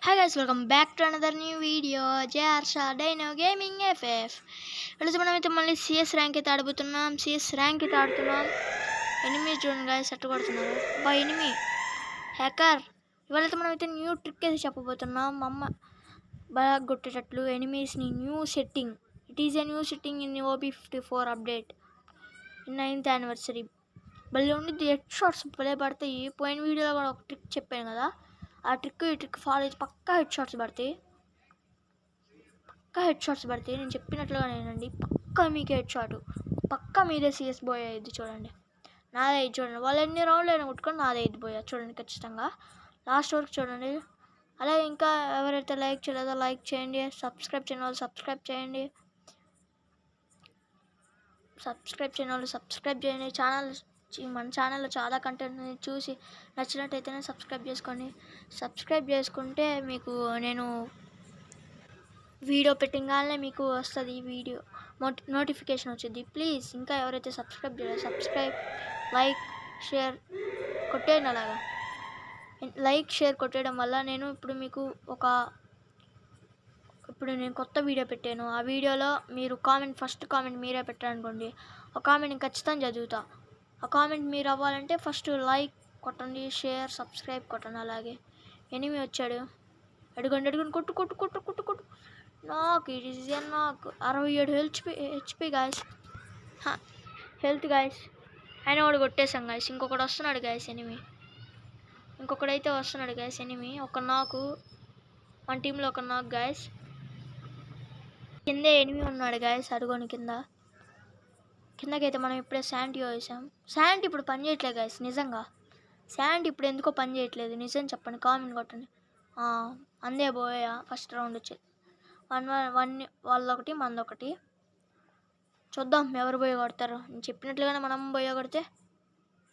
Hi guys, welcome back to another new video. JR Dino Gaming FF. ఈరోజు మనమైతే మళ్ళీ CS rank అయితే ఆడబోతున్నాం. CS rank అయితే ఆడుతున్నాం. ఎనిమీ చూడండి గాయస్ అట్టు కొడుతున్నారు. బా ఎనిమీ హ్యాకర్. ఇవాళైతే మనమైతే న్యూ ట్రిక్ అయితే చెప్పబోతున్నాం. మా అమ్మ బాగా కొట్టేటట్లు ఎనిమీస్ని new setting. It is a new setting in OB54 update in 9th anniversary. భలే ఉండి హెడ్ షాట్స్ భలే పడతాయి. పోయిన వీడియోలో కూడా ఒక ట్రిక్ చెప్పాను కదా, ఆ ట్రిక్ ఈ ట్రిక్ ఫాలో అయితే పక్కా హెడ్ షాట్స్ పడతాయి. నేను చెప్పినట్లుగా నేనండి, పక్కా మీకే హెడ్ షాట్, పక్కా మీదే సిఎస్ బోయ్ అయ్యింది. చూడండి నాదే ఇది, చూడండి వాళ్ళు ఎన్ని రౌండ్లు అయినా కొట్టుకొని నాదే ఇది బోయా. చూడండి ఖచ్చితంగా లాస్ట్ వరకు చూడండి. అలాగే ఇంకా ఎవరైతే లైక్ చేయలేదో లైక్ చేయండి, సబ్స్క్రైబ్ చేయని వాళ్ళు సబ్స్క్రైబ్ చేయండి, మన ఛానల్లో చాలా కంటెంట్ చూసి నచ్చినట్టయితేనే సబ్స్క్రైబ్ చేసుకోండి. సబ్స్క్రైబ్ చేసుకుంటే మీకు నేను వీడియో పెట్టగానే మీకు వస్తుంది, వీడియో నోటిఫికేషన్ వచ్చింది. ప్లీజ్ ఇంకా ఎవరైతే సబ్స్క్రైబ్ చేయలేదు సబ్స్క్రైబ్, లైక్, షేర్ కొట్టేయండి. అలాగా లైక్ షేర్ కొట్టేయడం వల్ల నేను ఇప్పుడు నేను కొత్త వీడియో పెట్టాను. ఆ వీడియోలో మీరు ఫస్ట్ కామెంట్ మీరే పెట్టారనుకోండి, ఆ కామెంట్ ఖచ్చితంగా చదువుతా. ఆ కామెంట్ మీరు అవ్వాలంటే ఫస్ట్ లైక్ కొట్టండి, షేర్, సబ్స్క్రైబ్ కొట్టండి. అలాగే ఎనిమి వచ్చాడు, అడుగండి కొట్టు కొట్టు కొట్టు కొట్టు కొట్టు. నాకు నాకు 67 హెచ్పి గాయస్, హెల్త్ గాయస్. ఆయన వాడు కొట్టేశాం గాయస్. ఇంకొకటి వస్తున్నాడు గాయస్ ఎనిమి, ఇంకొకడైతే వస్తున్నాడు గాయస్ ఎనిమి. మన టీంలో ఒక నాకు గాయస్. కిందే ఎనిమి ఉన్నాడు గాయస్, అడుగోని కిందకైతే మనం ఇప్పుడే శాంటీ వేసాం. శాంటీ ఇప్పుడు పని చేయట్లేదు గాయస్, నిజంగా శాంటీ ఇప్పుడు ఎందుకో పని చేయట్లేదు. నిజం చెప్పండి, కామెంట్ కొట్టండి. అందే పోయా ఫస్ట్ రౌండ్ వచ్చేది. 1 వాళ్ళొకటి మందొకటి. చూద్దాం ఎవరు పోయి కొడతారు. నేను చెప్పినట్లుగానే మనం పోయి కొడితే.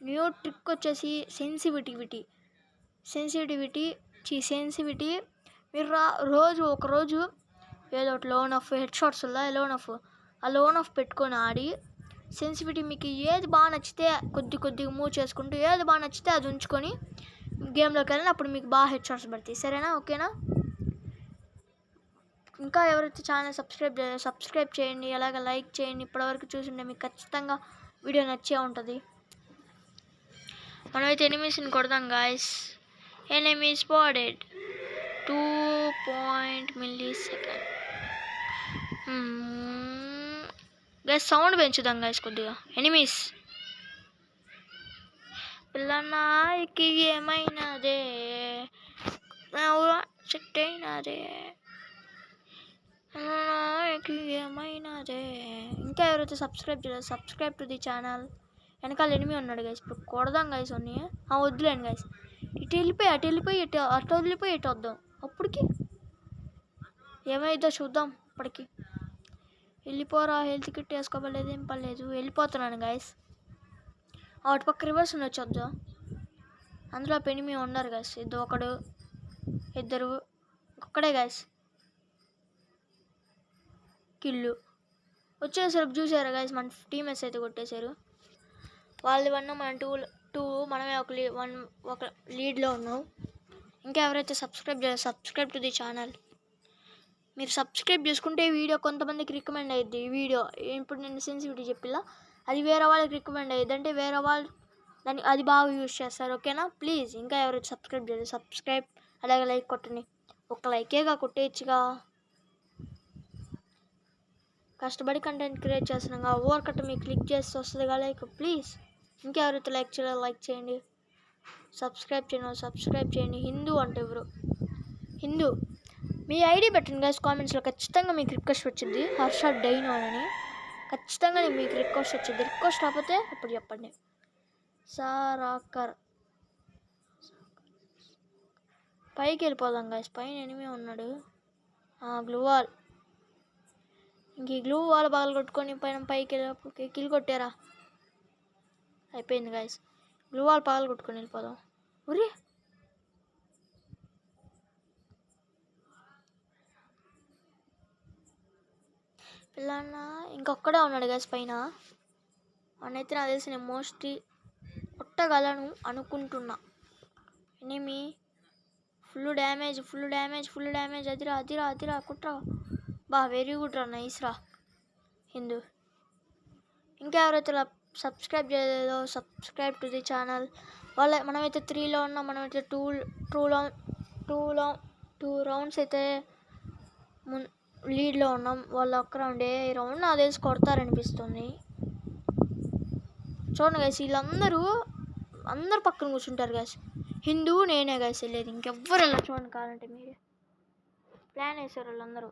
న్యూ ట్రిక్ వచ్చేసి సెన్సిటివిటీ. మీరు ఒకరోజు ఏదో ఒకటి లోన్ ఆఫ్ హెడ్ షాట్స్ వల్ల లోన్ ఆఫ్ పెట్టుకొని ఆడి, సెన్సిటివిటీ మీకు ఏది బాగా నచ్చితే కొద్దిగా మూవ్ చేసుకుంటూ ఏది బాగా నచ్చితే అది ఉంచుకొని గేమ్లోకి వెళ్ళిన అప్పుడు మీకు బాగా హెడ్ షాట్స్ పడతాయి. సరేనా? ఓకేనా? ఇంకా ఎవరైతే ఛానల్ సబ్స్క్రైబ్ చేయండి, అలాగే లైక్ చేయండి. ఇప్పటివరకు చూసిండే మీకు ఖచ్చితంగా వీడియో నచ్చే ఉంటుంది. మనమైతే ఎనిమీస్ని కొడదాం guys. Enemy spotted 2 millisecond. Guys sound పెంచుదాం గైస్ కొద్దిగా. ఎనిమీస్ పిల్లనాయికి ఏమైనాదే, సెట్ అయినాదే, ఏమైనాదే. ఇంకా ఎవరైతే సబ్స్క్రైబ్ చేయలేదు సబ్స్క్రైబ్ టు ది ఛానల్. వెనకాల ఎనిమి ఉన్నాడు గైస్, ఇప్పుడు కొడదాం గైస్. వద్దులేండి గైస్, ఇటు వెళ్ళిపోయి ఇటు వద్దాం. అప్పటికి ఏమైందో చూద్దాం. అప్పటికి వెళ్ళిపోరా, హెల్త్ కిట్ వేసుకోవలేదు, ఏం పర్లేదు. వెళ్ళిపోతున్నాను గైస్. అటు పక్క రివర్స్ ఉండొచ్చు వద్దాం. అందులో ఎనిమి ఉన్నారు గైస్, ఇద్దరు ఒక్కడే గైస్. కిల్లు వచ్చేసరికి చూసారా గైస్, మన టీమేట్స్ అయితే కొట్టేశారు. వాళ్ళు 1, మనం 2, మనమే ఒక లీడ్లో ఉన్నాం. ఇంకా ఎవరైతే సబ్స్క్రైబ్ టు ది ఛానల్. మీరు సబ్స్క్రైబ్ చేసుకుంటే వీడియో కొంతమందికి రికమెండ్ అయ్యిద్ది. ఈ వీడియో ఇప్పుడు నేను సెన్సిటివిటీ చెప్పిలా, అది వేరే వాళ్ళకి రికమెండ్ అయ్యిద్ది. అంటే వేరే వాళ్ళు అది బాగా యూజ్ చేస్తారు. ఓకేనా? ప్లీజ్ ఇంకా ఎవరైతే సబ్స్క్రైబ్ అలాగే లైక్ కొట్టండి. ఒక లైకేగా కొట్టేయచ్చుగా, కష్టపడి కంటెంట్ క్రియేట్ చేస్తున్నాగా. ఓవర్ కట్ మీకు క్లిక్ చేస్తే వస్తుందిగా లైక్. ప్లీజ్ ఇంకా ఎవరైతే లైక్ చేయలేదు లైక్ చేయండి, సబ్స్క్రైబ్ చేయండి. హిందూ అంటే ఎవరు? హిందూ మీ ఐడి పెట్టండి గైస్ కామెంట్స్లో. ఖచ్చితంగా మీకు రిక్వెస్ట్ వచ్చింది, హర్ష డైనో అని. ఖచ్చితంగా మీకు రిక్వెస్ట్ వచ్చింది. రిక్వెస్ట్ రాకపోతే అప్పుడు చెప్పండి. సారాకర్ పైకి వెళ్ళిపోదాం గైస్. పైన ఎనిమి ఉన్నాడు. గ్లూ వాల్, ఇంక ఈ గ్లూ వాల్ బాగా కొట్టుకొని పైకి వెళ్ళి కిల్ కొట్టారా, అయిపోయింది గైస్. గ్లూ వాల్ పగలు కొట్టుకొని వెళ్ళిపోదాం. ఒరే పిల్లన్న ఇంకొక్కడే ఉన్నాడు గైస్ పైన. వానైతే నాకు తెలిసి నేను మోస్ట్లీ కొట్టగలను అనుకుంటున్నా. Enemy full damage. అదిరా కుట్రా. బా వెరీ గుడ్ రా, నైస్ రా హిందూ. ఇంకా ఎవరైతే సబ్స్క్రైబ్ చేయలేదో సబ్స్క్రైబ్ టు ది ఛానల్. మనమైతే 3లో ఉన్నాం, మనమైతే టూ రౌండ్స్ అయితే లీడ్లో ఉన్నాం. వాళ్ళు ఒక్క రౌండే. ఈ రౌండ్ నాకు తెలిసి కొడతారనిపిస్తుంది. చూడండి గైస్, వీళ్ళందరూ పక్కన కూర్చుంటారు గైస్. హిందూ నేనే గైస్ వెళ్ళేది, ఇంకెవ్వరు వెళ్ళరు. చూడండి కావాలంటే మీరే ప్లాన్ వేసారు వాళ్ళందరూ.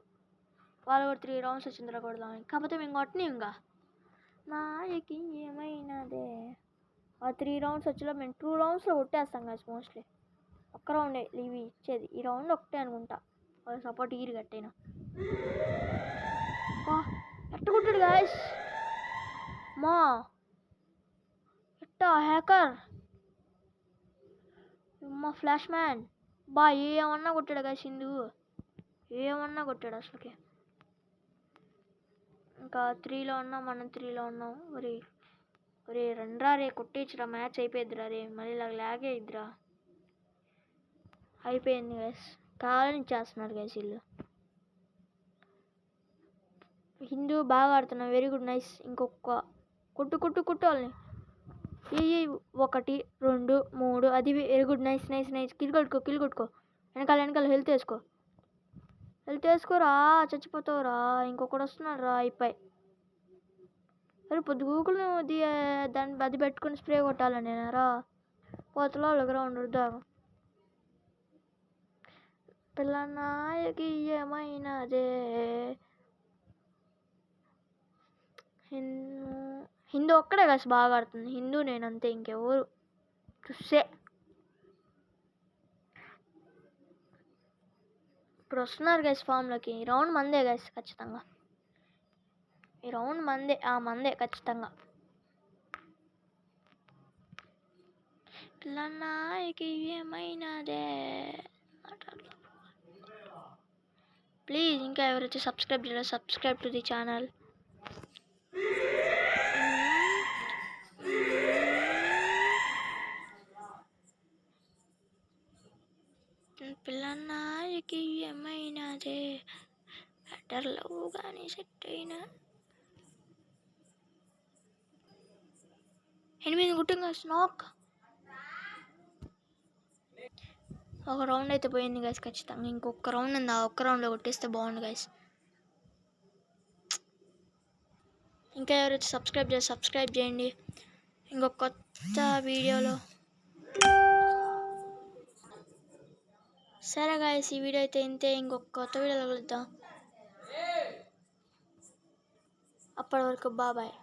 వాళ్ళు కూడా 3 రౌండ్స్ వచ్చిన తర్వాత కొడదామని. కాకపోతే మేము కొట్టని ఇంకా నాయకి ఏమైనాదే. ఆ 3 రౌండ్స్ వచ్చేలా మేము 2 రౌండ్స్లో కొట్టేస్తాం గైస్ మోస్ట్లీ. ఒక్క రౌండే ఇవి ఇచ్చేది. ఈ రౌండ్ ఒకటే అనుకుంటా. వాళ్ళు సపోర్ట్ ఈరు కట్టైనా ఎట్టగొట్టాడు గాయస్. మా ఎట్టా హ్యాకర్ మా ఫ్లాష్ మ్యాన్ ఏమన్నా కొట్టాడు గాయస్. హిందూ ఏమన్నా కొట్టాడు అసలుకి. ఇంకా 3లో ఉన్నాం, మనం 3లో ఉన్నాం. ఒరే రండ్రా రే, కొట్టేచ్చురా, మ్యాచ్ అయిపోయిద్దిరా రే. మళ్ళీ లాగ్ అయిద్దిరా. అయిపోయింది గైస్, కావాలని ఇచ్చేస్తున్నారు గైస్ వీళ్ళు. హిందూ బాగా ఆడుతున్నాం, వెరీ గుడ్, నైస్. ఇంకొక కొట్టు వాళ్ళని. 1 2 3 అది వెరీ గుడ్, నైస్. కిల్ కొట్టుకో. వెనకాల హెల్త్ వేసుకోరా, చచ్చిపోతావురా. ఇంకొకడు వస్తున్నాడు రా. అయిపోయి అరే పొద్దు గూగుల్ అది పెట్టుకుని స్ప్రే కొట్టాలని నేనారా. పోతలో గ్రౌండ్ వద్దాము. పిల్లనాయకి ఏమైనాదే. హిందూ ఒక్కడే కాసి బాగా ఆడుతుంది. హిందూ నేనంతే, ఇంకెవరు చూసే. ఇప్పుడు వస్తున్నారు గైస్ ఫామ్లోకి. ఈ రౌండ్ మందే గైస్ ఖచ్చితంగా. ఈ రౌండ్ మందే ఖచ్చితంగా. పిల్లనాయకి ఏమైనాదే. ప్లీజ్ ఇంకా ఎవరైతే సబ్స్క్రైబ్ చేయలేదో సబ్స్క్రైబ్ టు ది ఛానల్. పిల్లనాయకి ఏమైనాదే. బ్యాటర్లో కానీ సెట్ అయినా 8 గుట్టంగా స్నాక్. ఒక రౌండ్ అయితే పోయింది గైస్ ఖచ్చితంగా. ఇంకొక రౌండ్ ఉంది, ఆ ఒక్క రౌండ్లో కొట్టేస్తే బాగుండు గైస్. ఇంకా ఎవరైతే సబ్స్క్రైబ్ చేయండి. ఇంకొక కొత్త వీడియోలో. సరే గైస్, ఈ వీడియో అయితే ఇంతే. ఇంకొక కొత్త వీడియోలో కలుద్దాం. అప్పటి వరకు బాయ్.